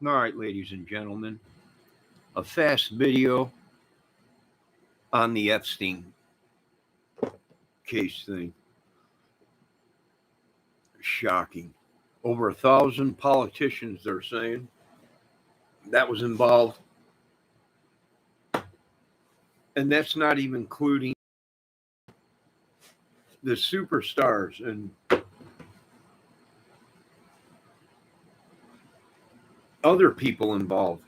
All right, ladies and gentlemen, a fast video on the Epstein case thing. Shocking. Over 1,000 politicians, they're saying, that was involved. And that's not even including the superstars and other people involved.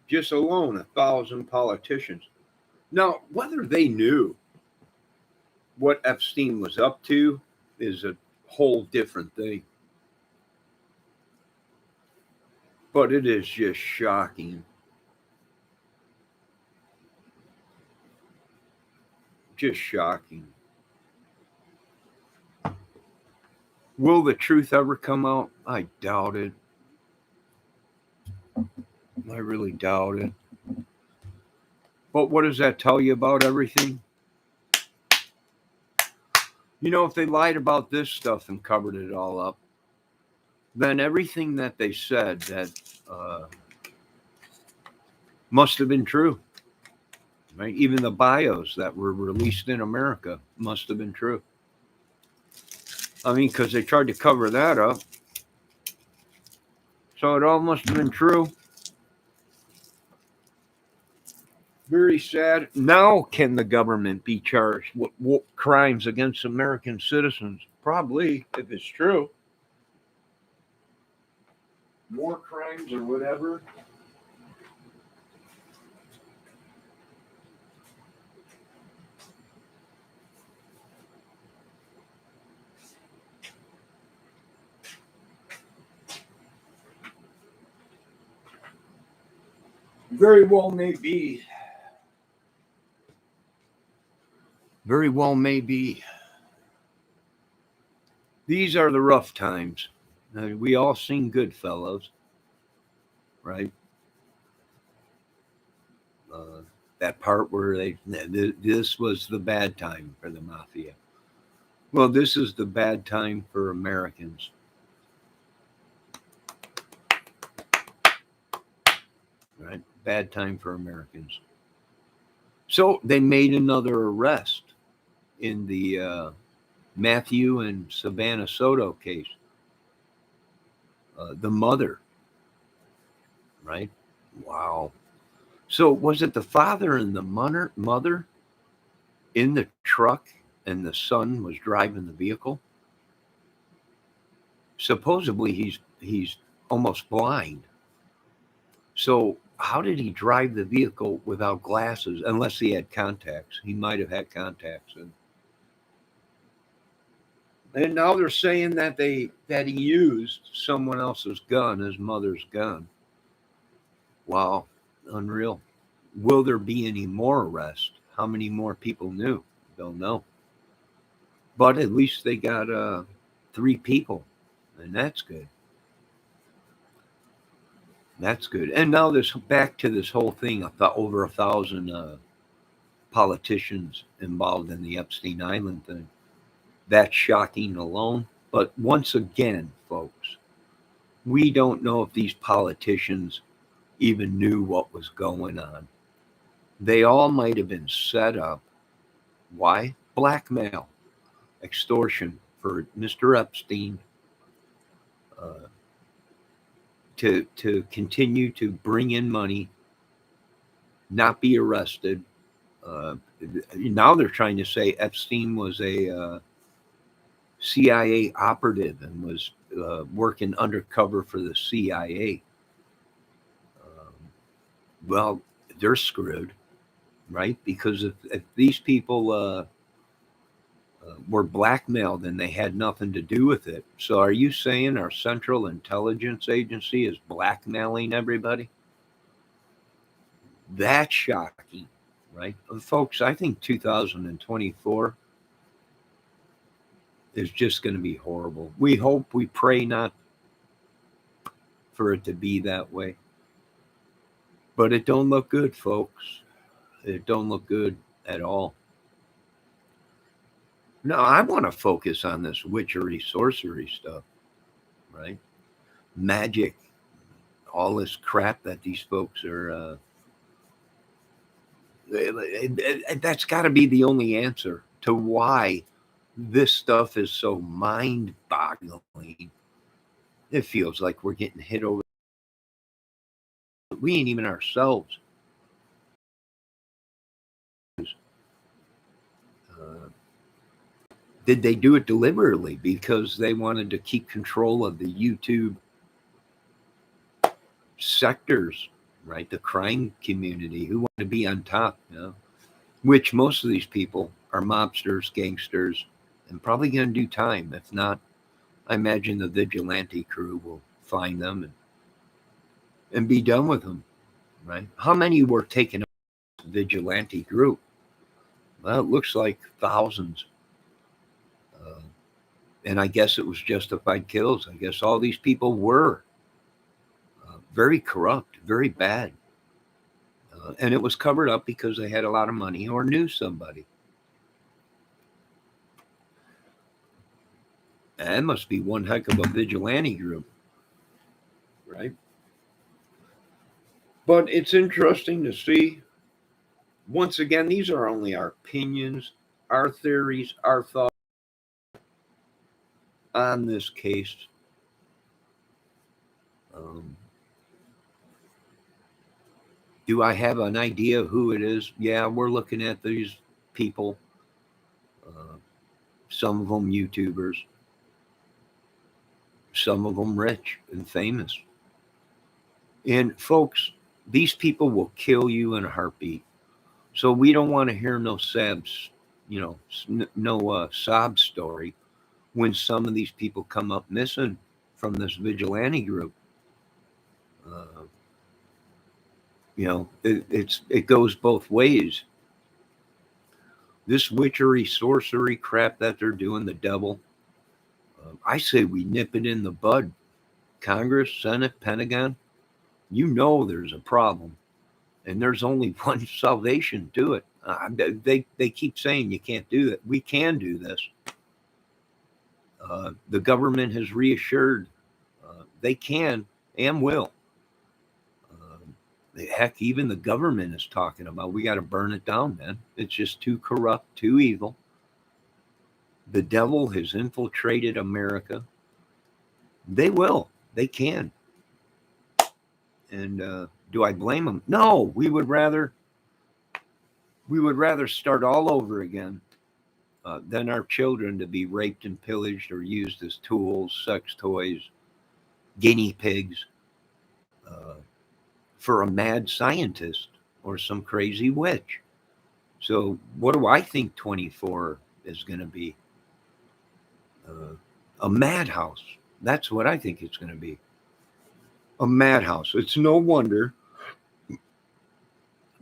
Just alone, 1,000 politicians. Now, whether they knew what Epstein was up to is a whole different thing. But it is just shocking. Just shocking. Will the truth ever come out? I doubt it. I really doubt it. But what does that tell you about everything? You know, if they lied about this stuff and covered it all up, then everything that they said that must have been true. Right? Even the bios that were released in America must have been true. I mean, because they tried to cover that up. So it all must have been true. Very sad. Now, can the government be charged with crimes against American citizens? Probably, if it's true. War crimes or whatever. Very well may be. Very well may be. These are the rough times. We all sing Goodfellas, right? Uh, that part where this was the bad time for the mafia. Well, this is the bad time for Americans. Right? Bad time for Americans. So they made another arrest in the Matthew and Savannah Soto case. The mother, right? Wow. So was it the father and the mother in the truck and the son was driving the vehicle? Supposedly he's almost blind. So how did he drive the vehicle without glasses? Unless he had contacts, he might have had contacts. And now they're saying that he used someone else's gun, his mother's gun. Wow, unreal. Will there be any more arrests? How many more people knew? Don't know. But at least they got 3 people, and that's good. That's good. And now this back to this whole thing. I thought over 1,000 politicians involved in the Epstein Island thing. That's shocking alone. But once again, folks, we don't know if these politicians even knew what was going on. They all might have been set up. Why? Blackmail, extortion for Mr. Epstein uh, to continue to bring in money, not be arrested. Uh, Now they're trying to say Epstein was a CIA operative and was working undercover for the CIA. Um, well, they're screwed, right? Because if these people were blackmailed and they had nothing to do with it. So are you saying our Central Intelligence Agency is blackmailing everybody? That's shocking, right? Folks, I think 2024 is just going to be horrible. We hope, we pray not for it to be that way. But it don't look good, folks. It don't look good at all. No, I want to focus on this witchery, sorcery stuff, right? Magic, all this crap that these folks are. That's got to be the only answer to why this stuff is so mind-boggling. It feels like we're getting hit over. We ain't even ourselves. Did they do it deliberately because they wanted to keep control of the YouTube sectors, right? The crime community who want to be on top, which most of these people are mobsters, gangsters, and probably going to do time. If not, I imagine the vigilante crew will find them and be done with them, right? How many were taken up in the vigilante group? Well, it looks like thousands. And I guess it was justified kills. I guess all these people were very corrupt, very bad. And it was covered up because they had a lot of money or knew somebody. That must be one heck of a vigilante group, right? But it's interesting to see. Once again, these are only our opinions, our theories, our thoughts on this case. Do I have an idea who it is? Yeah, we're looking at these people, some of them YouTubers, some of them rich and famous. And folks, these people will kill you in a heartbeat. So we don't want to hear no sabs, no sob story when some of these people come up missing from this vigilante group. It goes both ways. This witchery, sorcery crap that they're doing, the devil, I say we nip it in the bud. Congress, Senate, Pentagon, there's a problem. And there's only one salvation to it. They keep saying you can't do that. We can do this. The government has reassured they can and will. Heck, even the government is talking about we got to burn it down, man. It's just too corrupt, too evil. The devil has infiltrated America. They will. They can. And do I blame them? No. We would rather start all over again than our children to be raped and pillaged or used as tools, sex toys, guinea pigs for a mad scientist or some crazy witch. So, what do I think 24 is going to be? A madhouse. That's what I think it's going to be. A madhouse. It's no wonder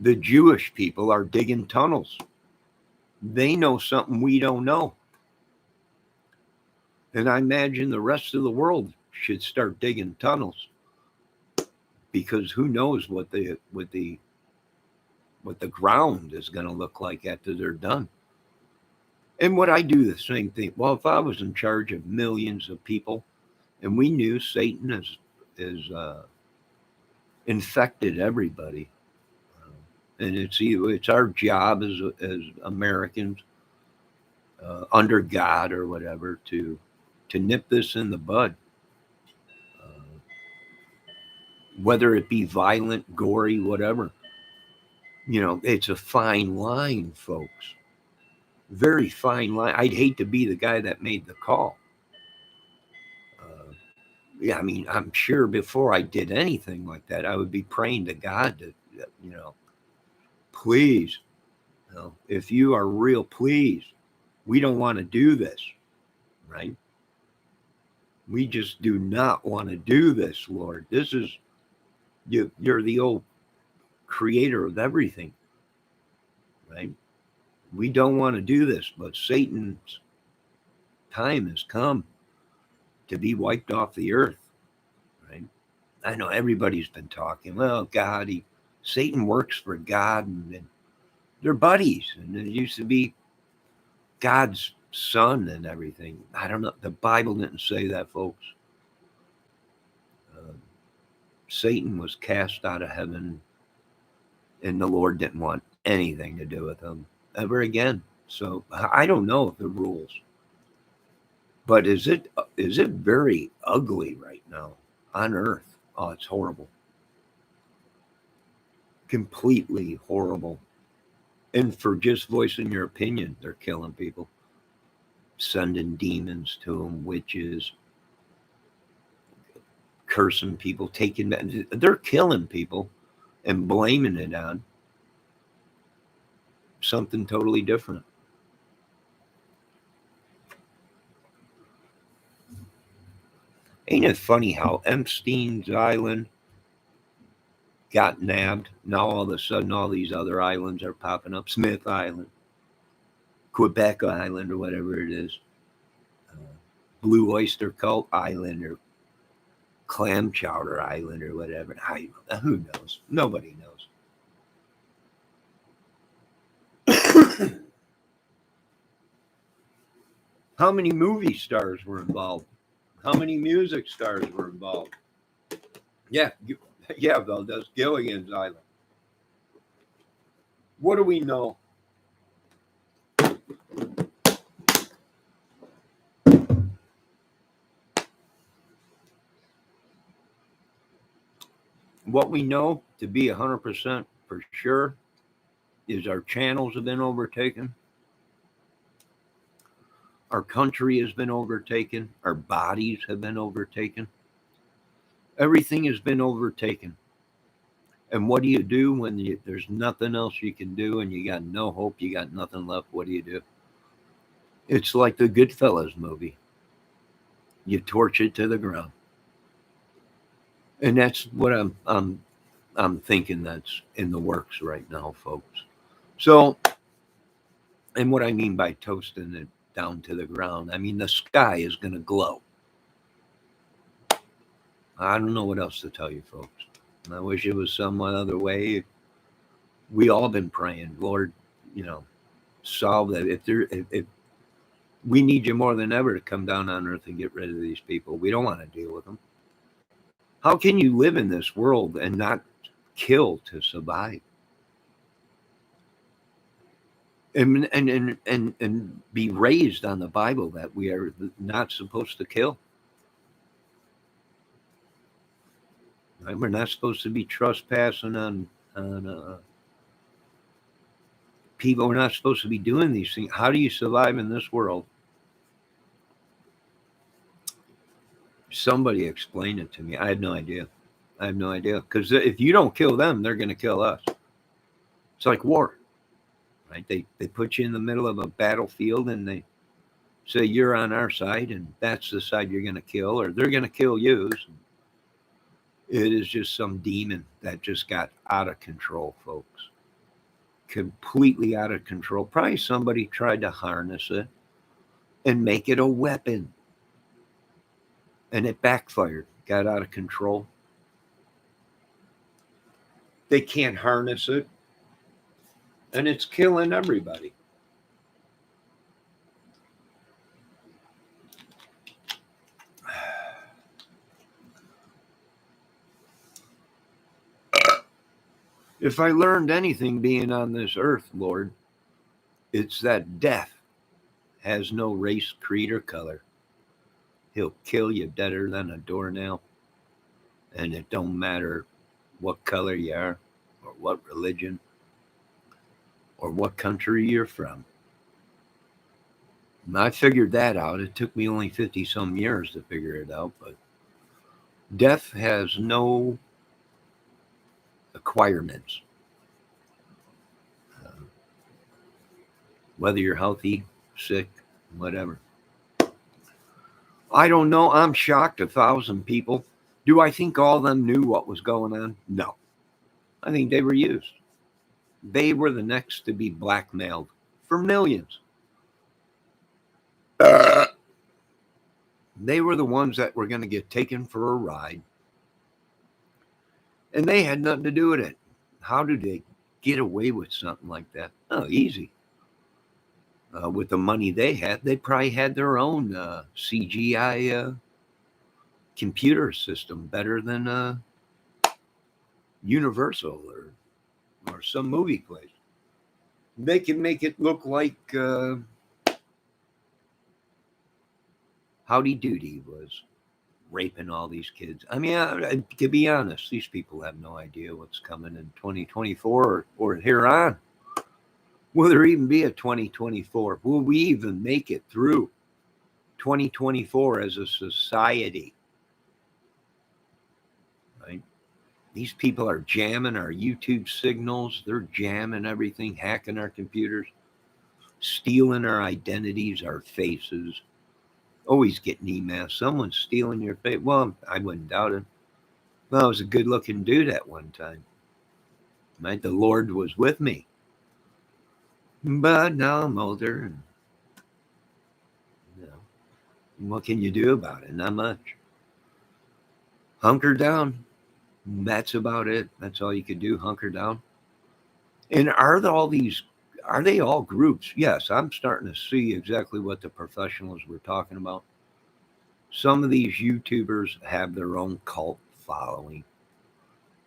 the Jewish people are digging tunnels. They know something we don't know. And I imagine the rest of the world should start digging tunnels because who knows what the ground is going to look like after they're done. And would I do the same thing? Well, if I was in charge of millions of people and we knew Satan is infected everybody, and it's our job as Americans under God or whatever to nip this in the bud. Whether it be violent, gory, whatever. It's a fine line, folks. Very fine line. I'd hate to be the guy that made the call. Yeah, I mean, I'm sure before I did anything like that, I would be praying to God to, please, if you are real, please, we don't want to do this, right? We just do not want to do this, Lord. This is, you're the old creator of everything, right? We don't want to do this, but Satan's time has come to be wiped off the earth, right? I know everybody's been talking, well, Satan works for God and they're buddies. And it used to be God's son and everything. I don't know. The Bible didn't say that, folks. Satan was cast out of heaven, and the Lord didn't want anything to do with him ever again. So I don't know the rules, but is it very ugly right now on Earth? Oh, it's horrible, completely horrible. And for just voicing your opinion, they're killing people, sending demons to them, witches, cursing people, they're killing people and blaming it on something totally different. Ain't it funny how Epstein's island got nabbed? Now all of a sudden, all these other islands are popping up. Smith Island, Quebec Island, or whatever it is, Blue Oyster Cult Island, or Clam Chowder Island, or whatever. Who knows? Nobody knows. How many movie stars were involved? How many music stars were involved? Yeah, Valdez Gilligan's Island. What do we know? What we know to be 100% for sure is our channels have been overtaken. Our country has been overtaken. Our bodies have been overtaken. Everything has been overtaken. And what do when there's nothing else you can do and you got no hope, you got nothing left? What do? It's like the Goodfellas movie. You torch it to the ground. And that's what I'm thinking that's in the works right now, folks. So, and what I mean by toasting it down to the ground, I mean the sky is going to glow. I don't know what else to tell you, folks. I wish it was some other way. We all been praying, Lord, solve that. If we need you more than ever to come down on earth and get rid of these people. We don't want to deal with them. How can you live in this world and not kill to survive? And be raised on the Bible that we are not supposed to kill. Right? We're not supposed to be trespassing on people. We're not supposed to be doing these things. How do you survive in this world? Somebody explained it to me. I had no idea. Because if you don't kill them, they're going to kill us. It's like war, right? They put you in the middle of a battlefield and they say you're on our side and that's the side you're going to kill, or they're going to kill you. It is just some demon that just got out of control, folks. Completely out of control. Probably somebody tried to harness it and make it a weapon. And it backfired, got out of control. They can't harness it. And it's killing everybody. If I learned anything being on this earth, Lord, it's that death has no race, creed, or color. He'll kill you deader than a doornail. And it don't matter what color you are, or what religion, or what country you're from. And I figured that out. It took me only 50 some years to figure it out, but death has no acquirements. Whether you're healthy, sick, whatever. I don't know. I'm shocked. 1,000 people. Do I think all of them knew what was going on? No. I think they were used. They were the next to be blackmailed for millions. They were the ones that were going to get taken for a ride. And they had nothing to do with it. How did they get away with something like that? Oh, easy. With the money they had, they probably had their own CGI computer system better than Universal or some movie place. They can make it look like Howdy Doody was raping all these kids. I mean, to be honest, these people have no idea what's coming in 2024 or here on. Will there even be a 2024? Will we even make it through 2024 as a society? Right? These people are jamming our YouTube signals. They're jamming everything, hacking our computers, stealing our identities, our faces. Always getting emails. Someone's stealing your face. Well, I wouldn't doubt it. Well, I was a good looking dude at one time. Right? The Lord was with me. But now I'm older. And, you know, what can you do about it? Not much. Hunker down. That's about it. That's all you can do. Hunker down. And are they all groups? Yes, I'm starting to see exactly what the professionals were talking about. Some of these YouTubers have their own cult following.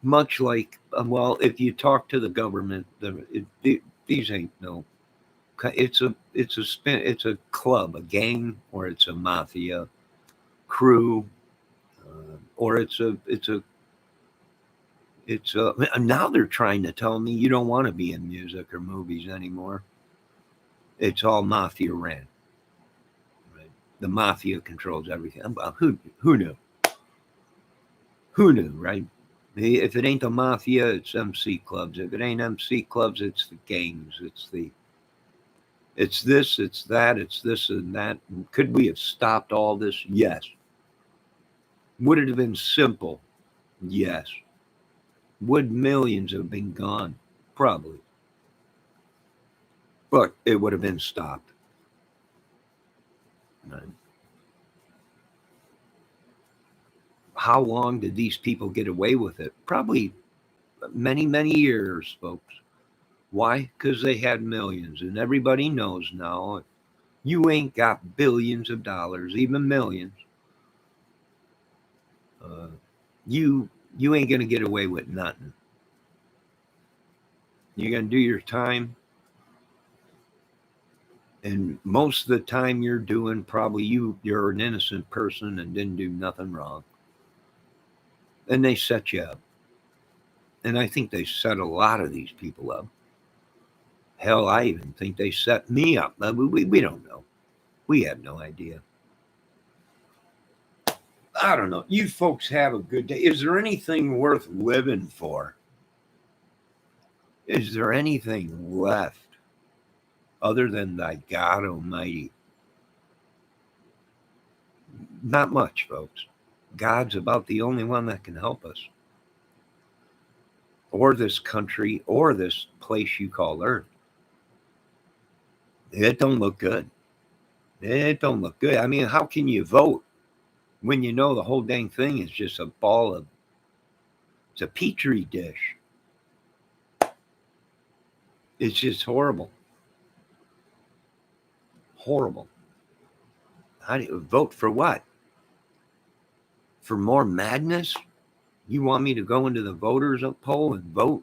Much like, well, if you talk to the government, these ain't no. It's a club, a gang, or it's a mafia crew, or it's a. Now they're trying to tell me you don't want to be in music or movies anymore. It's all mafia ran. Right? The mafia controls everything. Who knew? Who knew? Right? If it ain't the mafia, it's MC clubs. If it ain't MC clubs, it's the gangs. It's this, it's that, it's this and that. Could we have stopped all this? Yes. Would it have been simple? Yes. Would millions have been gone? Probably. But it would have been stopped. How long did these people get away with it? Probably many, many years, folks. Why? Because they had millions. And everybody knows now you ain't got billions of dollars, even millions. Uh, you ain't gonna get away with nothing. You're gonna do your time, and most of the time you're doing probably you're an innocent person and didn't do nothing wrong, and they set you up. And I think they set a lot of these people up. Hell, I even think they set me up. We don't know. We have no idea. I don't know. You folks have a good day. Is there anything worth living for? Is there anything left other than thy God Almighty? Not much, folks. God's about the only one that can help us, or this country, or this place you call Earth. It don't look good. It don't look good. I mean, how can you vote when you know the whole dang thing is just a ball of, it's a petri dish. It's just horrible. Horrible. How do you vote for what? For more madness? You want me to go into the voters poll and vote?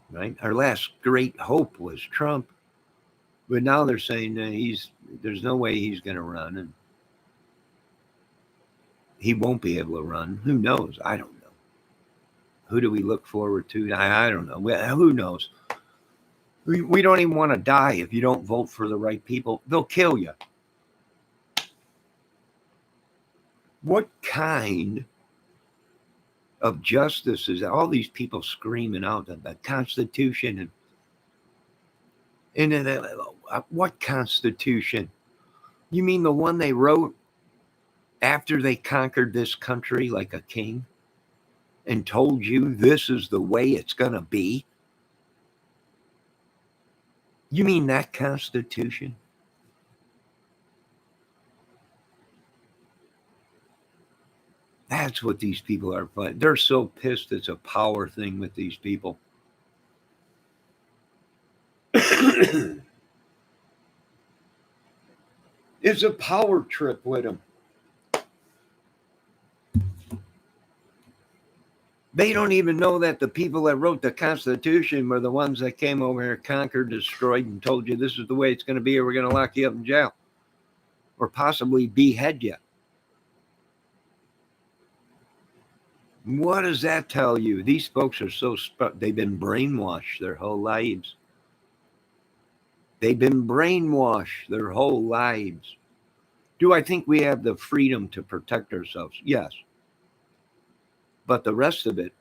Right? Our last great hope was Trump, but now they're saying there's no way he's going to run, and he won't be able to run. Who knows? I don't know. Who do we look forward to? I don't know. Who knows? We don't even want to die if you don't vote for the right people. They'll kill you. What kind of justice is all these people screaming out that the Constitution and what Constitution? You mean the one they wrote after they conquered this country like a king and told you this is the way it's going to be? You mean that Constitution? That's what these people are fighting. They're so pissed it's a power thing with these people. It's a power trip with them. They don't even know that the people that wrote the Constitution were the ones that came over here, conquered, destroyed, and told you this is the way it's going to be, or we're going to lock you up in jail, or possibly behead you. What does that tell you? These folks are they've been brainwashed their whole lives. They've been brainwashed their whole lives. Do I think we have the freedom to protect ourselves? Yes. But the rest of it,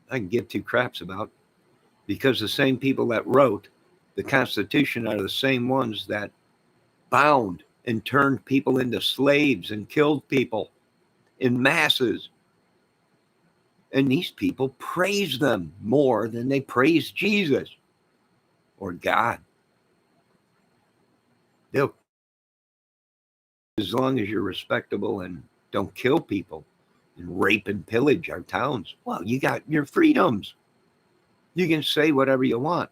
I can give two craps about, because the same people that wrote the Constitution are the same ones that bound and turned people into slaves and killed people in masses. And these people praise them more than they praise Jesus or God. They'll, as long as you're respectable and don't kill people and rape and pillage our towns, well, you got your freedoms. You can say whatever you want.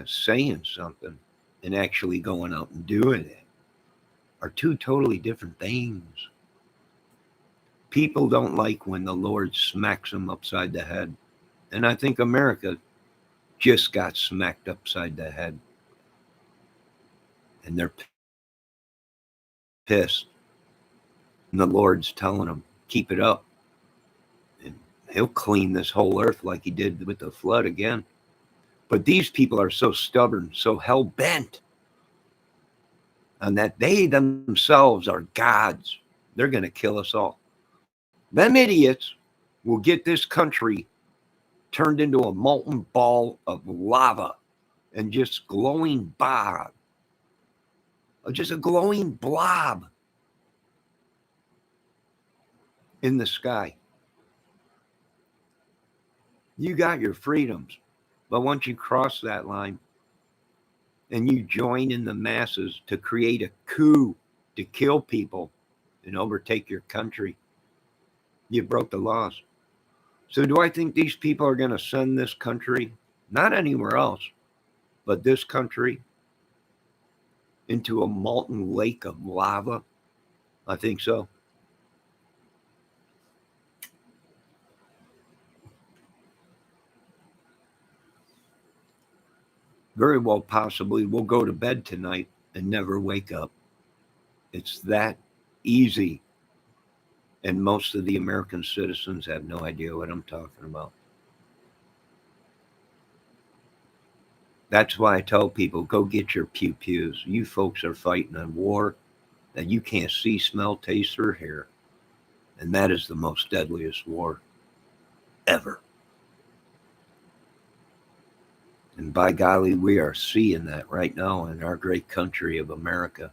Saying something and actually going out and doing it are two totally different things. People don't like when the Lord smacks them upside the head. And I think America just got smacked upside the head. And they're pissed. And the Lord's telling them, keep it up. And he'll clean this whole earth like he did with the flood again. But these people are so stubborn, so hell-bent on that they themselves are gods. They're going to kill us all. Them idiots will get this country turned into a molten ball of lava and just glowing blob. Just a glowing blob in the sky. You got your freedoms, but once you cross that line and you join in the masses to create a coup to kill people and overtake your country, you broke the laws. So do I think these people are going to send this country, not anywhere else, but this country, into a molten lake of lava? I think so. Very well, possibly we'll go to bed tonight and never wake up. It's that easy. And most of the American citizens have no idea what I'm talking about. That's why I tell people, go get your pew-pews. You folks are fighting a war that you can't see, smell, taste, or hear. And that is the most deadliest war ever. And by golly, we are seeing that right now in our great country of America.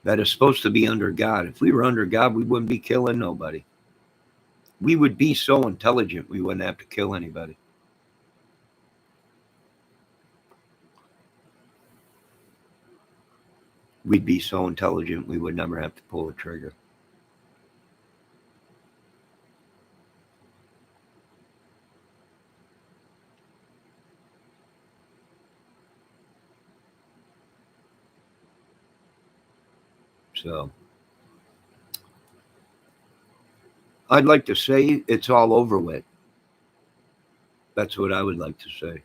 That is supposed to be under God. If we were under God, we wouldn't be killing nobody. We would be so intelligent, we wouldn't have to kill anybody. We'd be so intelligent, we would never have to pull a trigger. So I'd like to say it's all over with. That's what I would like to say.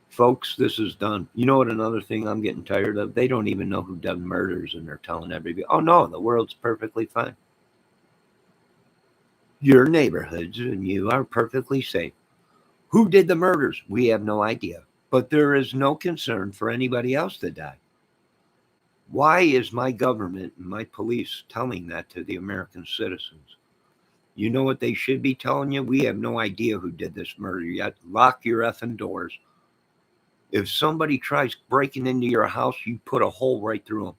Folks, this is done. You know what, another thing I'm getting tired of? They don't even know who done murders, and they're telling everybody, oh no, the world's perfectly fine. Your neighborhoods and you are perfectly safe. Who did the murders? We have no idea. But there is no concern for anybody else to die. Why is my government and my police telling that to the American citizens? You know what they should be telling you? We have no idea who did this murder yet. Lock your effing doors. If somebody tries breaking into your house, you put a hole right through them.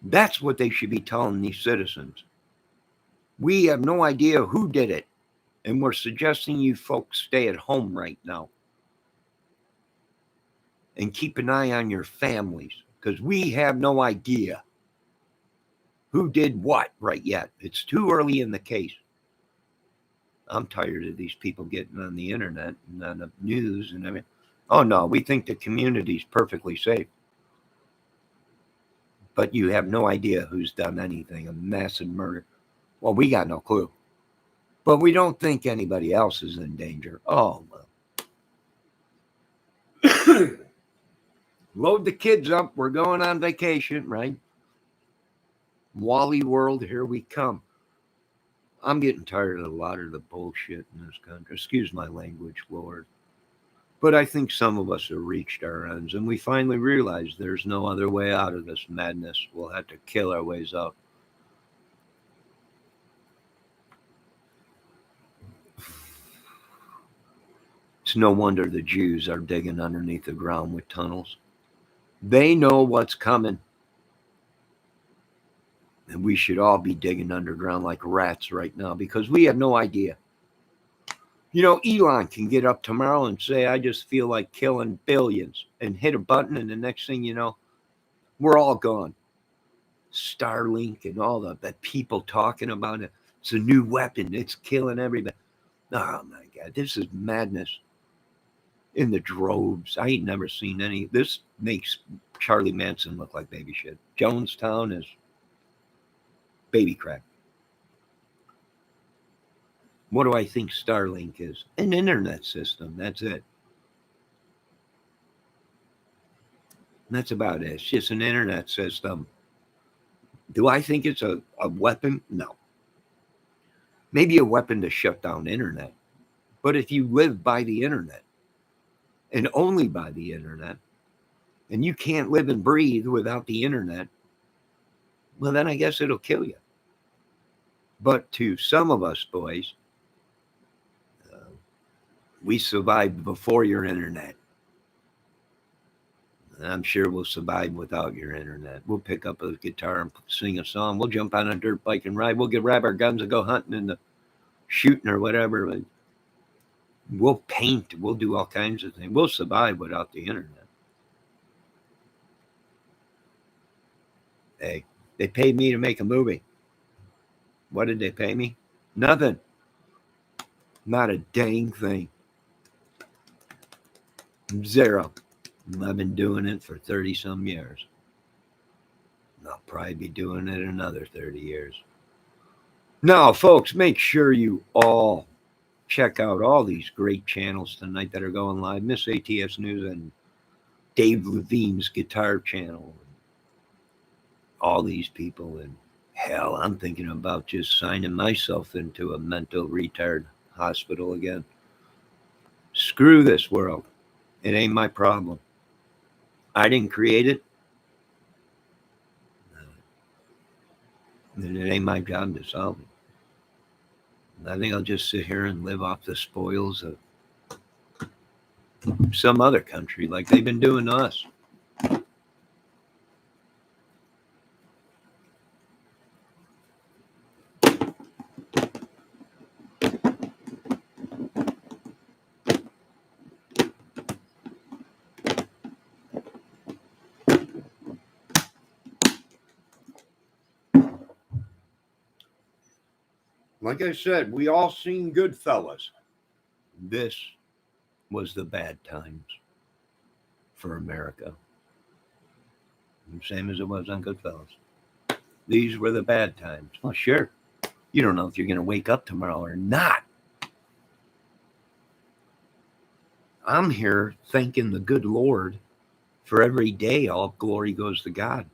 That's what they should be telling these citizens. We have no idea who did it, and we're suggesting you folks stay at home right now and keep an eye on your families, because we have no idea who did what right yet. It's too early in the case. I'm tired of these people getting on the internet and on the news and everything. Oh no, we think the community's perfectly safe. But you have no idea who's done anything, a massive murder. Well, we got no clue. But we don't think anybody else is in danger. Oh, well. Load the kids up. We're going on vacation, right? Wally World, here we come. I'm getting tired of a lot of the bullshit in this country. Excuse my language, Lord. But I think some of us have reached our ends, and we finally realize there's no other way out of this madness. We'll have to kill our ways out. It's no wonder the Jews are digging underneath the ground with tunnels. They know what's coming. And we should all be digging underground like rats right now because we have no idea. Elon can get up tomorrow and say, I just feel like killing billions, and hit a button, and the next thing you know, we're all gone. Starlink and all the people talking about it. It's a new weapon. It's killing everybody. Oh, my God. This is madness in the droves. I ain't never seen any. This makes Charlie Manson look like baby shit. Jonestown is baby crap. What do I think Starlink is? An internet system. That's it. That's about it. It's just an internet system. Do I think it's a weapon? No. Maybe a weapon to shut down internet. But if you live by the internet and only by the internet, and you can't live and breathe without the internet, well, then I guess it'll kill you. But to some of us, boys, we survived before your internet. I'm sure we'll survive without your internet. We'll pick up a guitar and sing a song. We'll jump on a dirt bike and ride. We'll grab our guns and go hunting and shooting or whatever. We'll paint. We'll do all kinds of things. We'll survive without the internet. Hey, they paid me to make a movie. What did they pay me? Nothing. Not a dang thing. Zero. I've been doing it for 30 some years. I'll probably be doing it another 30 years. Now, folks, make sure you all check out all these great channels tonight that are going live. Miss ATS News and Dave Levine's guitar channel. All these people. And hell, I'm thinking about just signing myself into a mental retard hospital again. Screw this world. It ain't my problem. I didn't create it. And it ain't my job to solve it. I think I'll just sit here and live off the spoils of some other country like they've been doing to us. Like I said, we all seen Goodfellas. This was the bad times for America. Same as it was on Goodfellas. These were the bad times. Well, sure. You don't know if you're going to wake up tomorrow or not. I'm here thanking the good Lord for every day. All glory goes to God.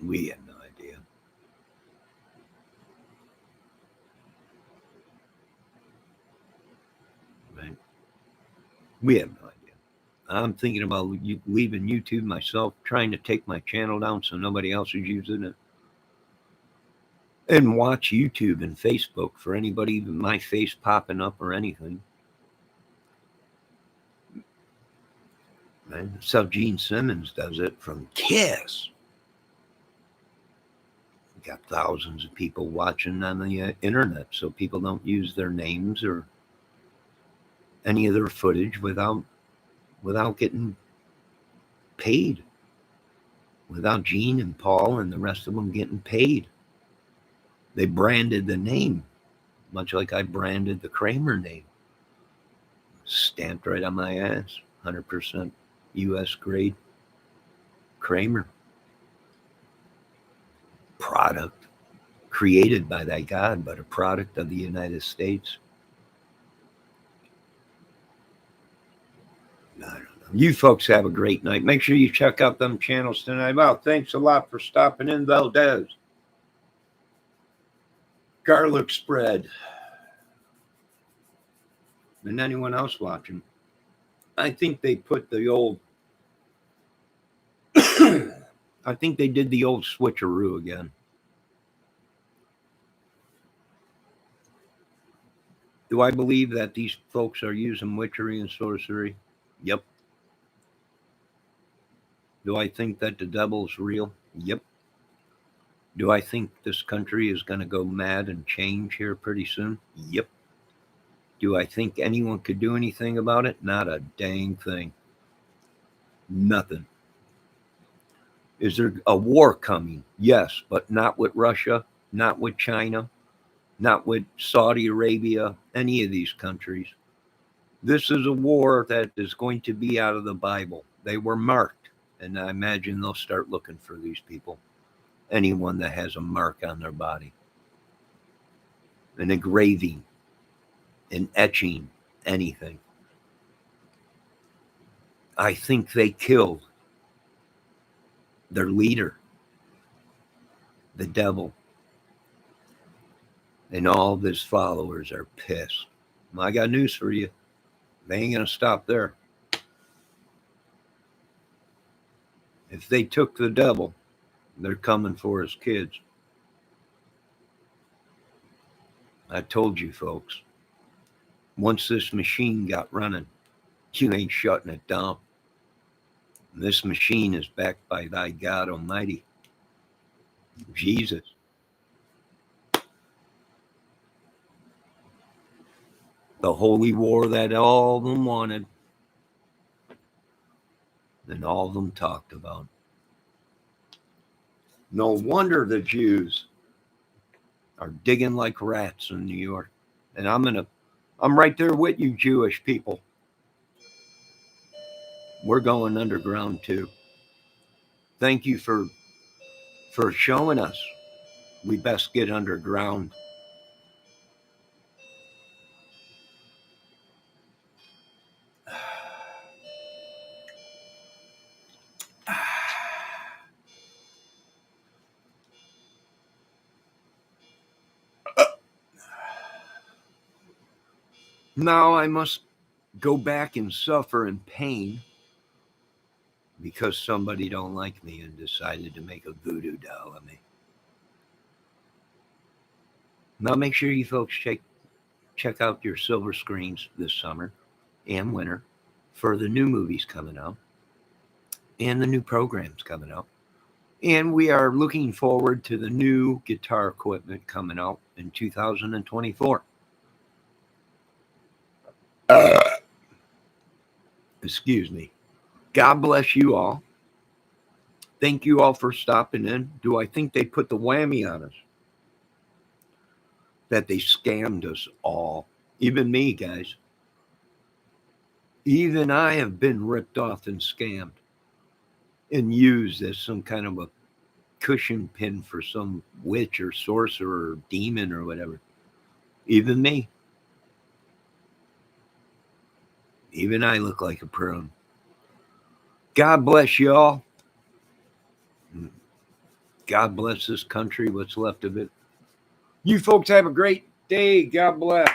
We had no idea. Right? We have no idea. I'm thinking about leaving YouTube myself, trying to take my channel down so nobody else is using it. And watch YouTube and Facebook for anybody, even my face popping up or anything. Man, that's how Gene Simmons does it from Kiss. Got thousands of people watching on the internet, so people don't use their names or any of their footage without getting paid, without Gene and Paul and the rest of them getting paid. They branded the name, much like I branded the Kramer name. Stamped right on my ass, 100% U.S. grade Kramer product. created by that God, but a product of the United States. I don't know. You folks have a great night. Make sure you check out them channels tonight. Well, thanks a lot for stopping in, Valdez. Garlic spread. And anyone else watching. I think they put the old I think they did the old switcheroo again. Do I believe that these folks are using witchery and sorcery? Yep. Do I think that the devil's real? Yep. Do I think this country is going to go mad and change here pretty soon? Yep. Do I think anyone could do anything about it? Not a dang thing. Nothing. Is there a war coming? Yes, but not with Russia, not with China, not with Saudi Arabia, any of these countries. This is a war that is going to be out of the Bible. They were marked, and I imagine they'll start looking for these people. Anyone that has a mark on their body. An engraving, an etching, anything. I think they killed their leader, the devil. And all of his followers are pissed. Well, I got news for you. They ain't going to stop there. If they took the devil, they're coming for his kids. I told you, folks. Once this machine got running, you ain't shutting it down. This machine is backed by thy God Almighty, Jesus. The holy war that all of them wanted and all of them talked about. No wonder the Jews are digging like rats in New York. And I'm right there with you, Jewish people. We're going underground too. Thank you for showing us we best get underground. Now I must go back and suffer in pain because somebody don't like me and decided to make a voodoo doll of me. Now make sure you folks check out your silver screens this summer and winter for the new movies coming out and the new programs coming out. And we are looking forward to the new guitar equipment coming out in 2024. Excuse me. God bless you all. Thank you all for stopping in. Do I think they put the whammy on us? That they scammed us all. Even me, guys. Even I have been ripped off and scammed and used as some kind of a cushion pin for some witch or sorcerer or demon or whatever. Even me. Even I look like a prune. God bless y'all. God bless this country, what's left of it. You folks have a great day. God bless.